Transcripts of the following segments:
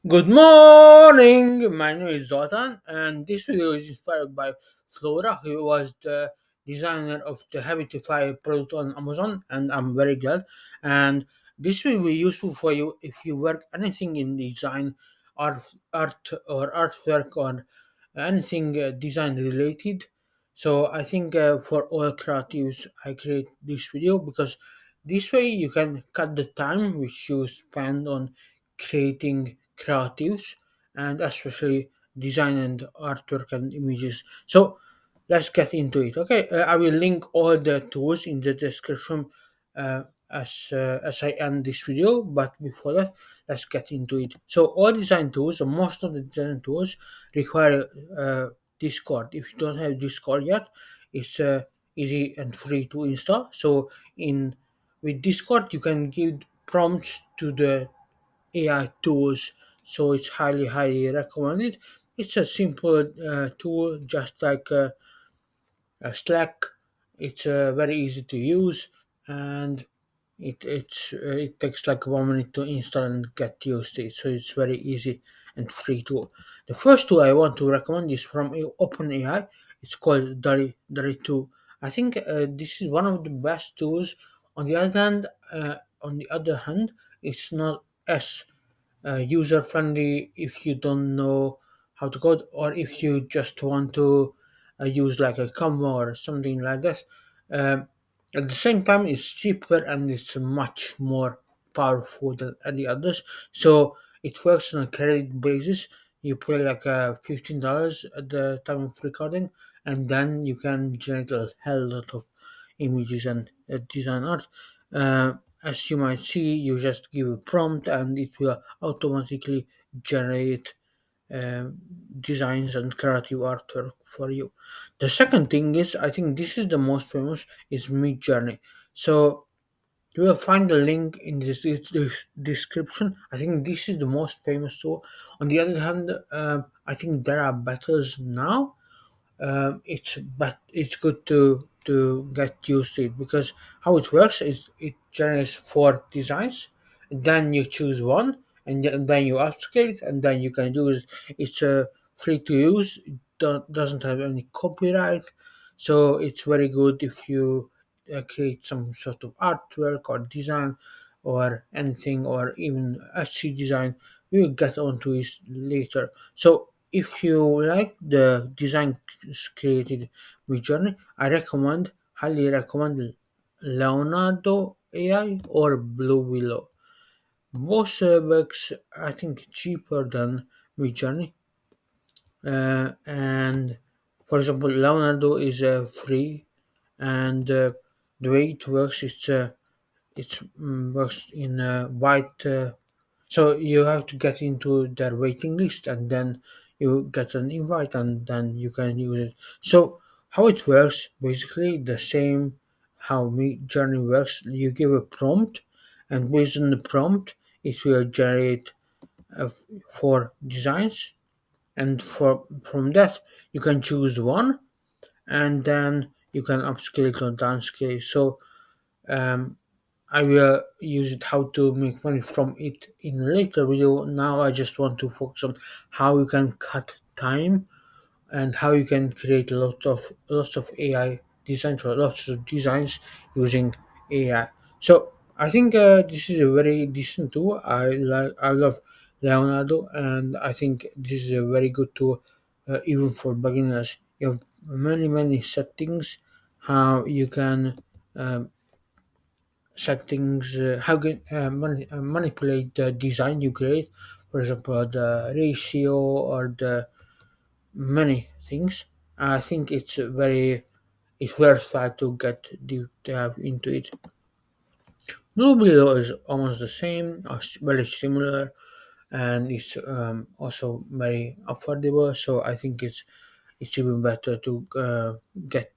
Good morning. My name is Zoltan, and this video is inspired by Flora, who was the designer of the Habitify product on Amazon, and I'm very glad. And this will be useful for you if you work anything in design, art, art or artwork, or anything design related. So I think for all creatives, I create this video because this way you can cut the time which you spend on creating creatives and especially design and artwork and images. So let's get into it. Okay, I will link all the tools in the description uh, as I end this video. But before that, let's get into it. So all design tools, or most of the design tools, require Discord. If you don't have Discord yet, it's easy and free to install. So in with Discord, you can give prompts to the AI tools, so it's highly recommended. It's a simple tool, just like Slack. It's very easy to use, and it takes like 1 minute to install and get used to it. So it's very easy and free tool. The first tool I want to recommend is from OpenAI. It's called Dari 2. I think this is one of the best tools. On the other hand, it's not as user friendly if you don't know how to code, or if you just want to use like a canva or something like that. um, at the same time, it's cheaper and it's much more powerful than any others. So it works on a credit basis. You pay like $15 at the time of recording, and then you can generate a hell lot of images and design art. uh, as you might see, you just give a prompt and it will automatically generate um, designs and creative artwork for you. The second thing is, I think this is the most famous, is Mid Journey. So you will find the link in this description. I think this is the most famous tool. On the other hand, I think there are betters now. It's good to get used to it, because how it works is it generates four designs, then you choose one, and then you upscale it, and then you can use it. It's free to use. It doesn't have any copyright, so it's very good if you create some sort of artwork or design or anything, or even Etsy design. We'll get onto it later. So if you like the design created with Journey, highly recommend Leonardo AI or Blue Willow. Both works, I think, cheaper than Midjourney. And for example, Leonardo is free, and the way it works is works in white. So you have to get into their waiting list, and then you get an invite, and then you can use it. So how it works, basically the same how Journey works. You give a prompt, and based on the prompt, it will generate four designs, and from that you can choose one, and then you can upscale it or downscale. So um, I will use it how to make money from it in a later video. Now I just want to focus on how you can cut time and how you can create lots of AI designs, or lots of designs using AI. So I think this is a very decent tool. I love Leonardo, and I think this is a very good tool, even for beginners. You have many settings how you can um, settings how can manipulate the design you create. For example, the ratio or the many things. I think it's worthwhile to get deep dive into it. Blue Below is almost the same, or very similar, and it's also very affordable. So I think it's even better to get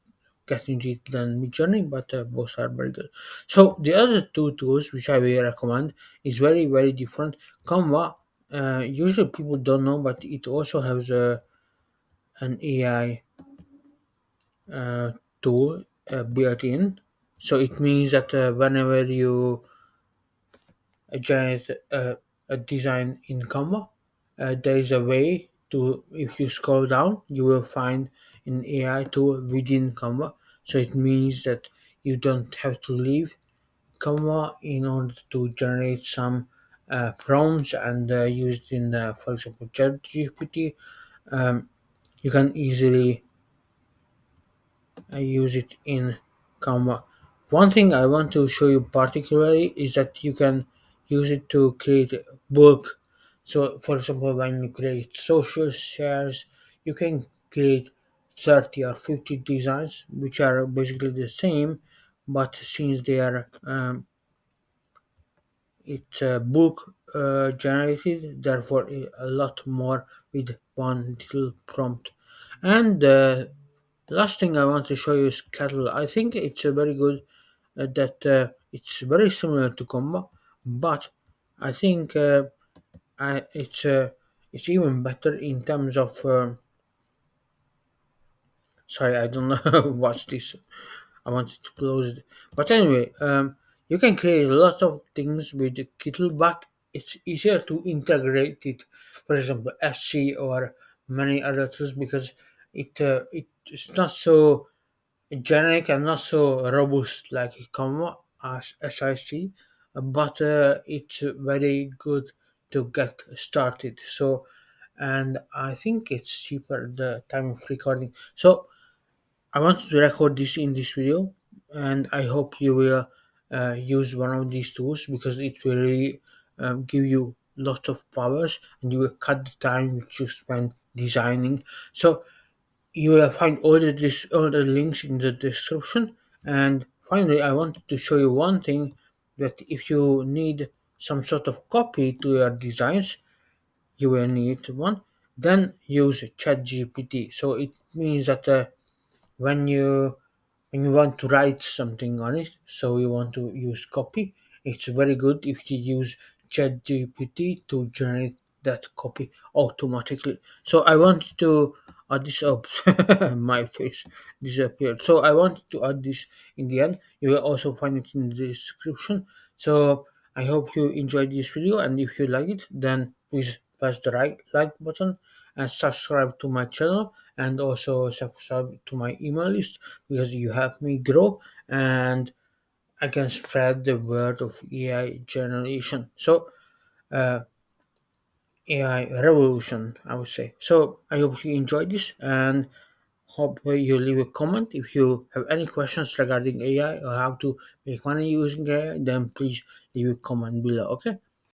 get into it than Midjourney, but both are very good. So the other two tools which I will recommend is very different. Canva. Usually people don't know, but it also has an AI uh, tool built in. So it means that whenever you generate a design in Canva, there is a way to, if you scroll down, you will find an AI tool within Canva. So it means that you don't have to leave Canva in order to generate some prompts and use it in, for example, ChatGPT. Um, you can easily use it in Canva. One thing I want to show you particularly is that you can use it to create work. So, for example, when you create social shares, you can create 30 or 50 designs which are basically the same, but since they are it's a book generated, therefore a lot more with one little prompt. And last thing I want to show you is Cattle. I think it's a very good that it's very similar to Comba, but I think it's even better in terms of. Sorry, I don't know what's this. I wanted to close it, but anyway, you can create a lot of things with the Kittle, but it's easier to integrate it. For example, SC or many other tools because it's not so generic and not so robust like Canva as SIC, but it's very good to get started. So, and I think it's cheaper the time of recording. So I want to record this in this video, and I hope you will use one of these tools because it will really give you lots of powers, and you will cut the time which you spend designing. So you will find all the links in the description. And finally, I wanted to show you one thing, that if you need some sort of copy to your designs, you will need one. Then use ChatGPT. So it means that when you when you want to write something on it, so you want to use copy, it's very good if you use ChatGPT to generate that copy automatically. So I want to add this up. My face disappeared. So I want to add this in the end. You will also find it in the description. So I hope you enjoyed this video, and if you like it, then please press the right like button and subscribe to my channel, and also subscribe to my email list because you help me grow and I can spread the word of AI generation. So, uh, AI revolution, I would say. So, I hope you enjoyed this and hope you leave a comment. If you have any questions regarding AI or how to make money using AI, then please leave a comment below. Okay.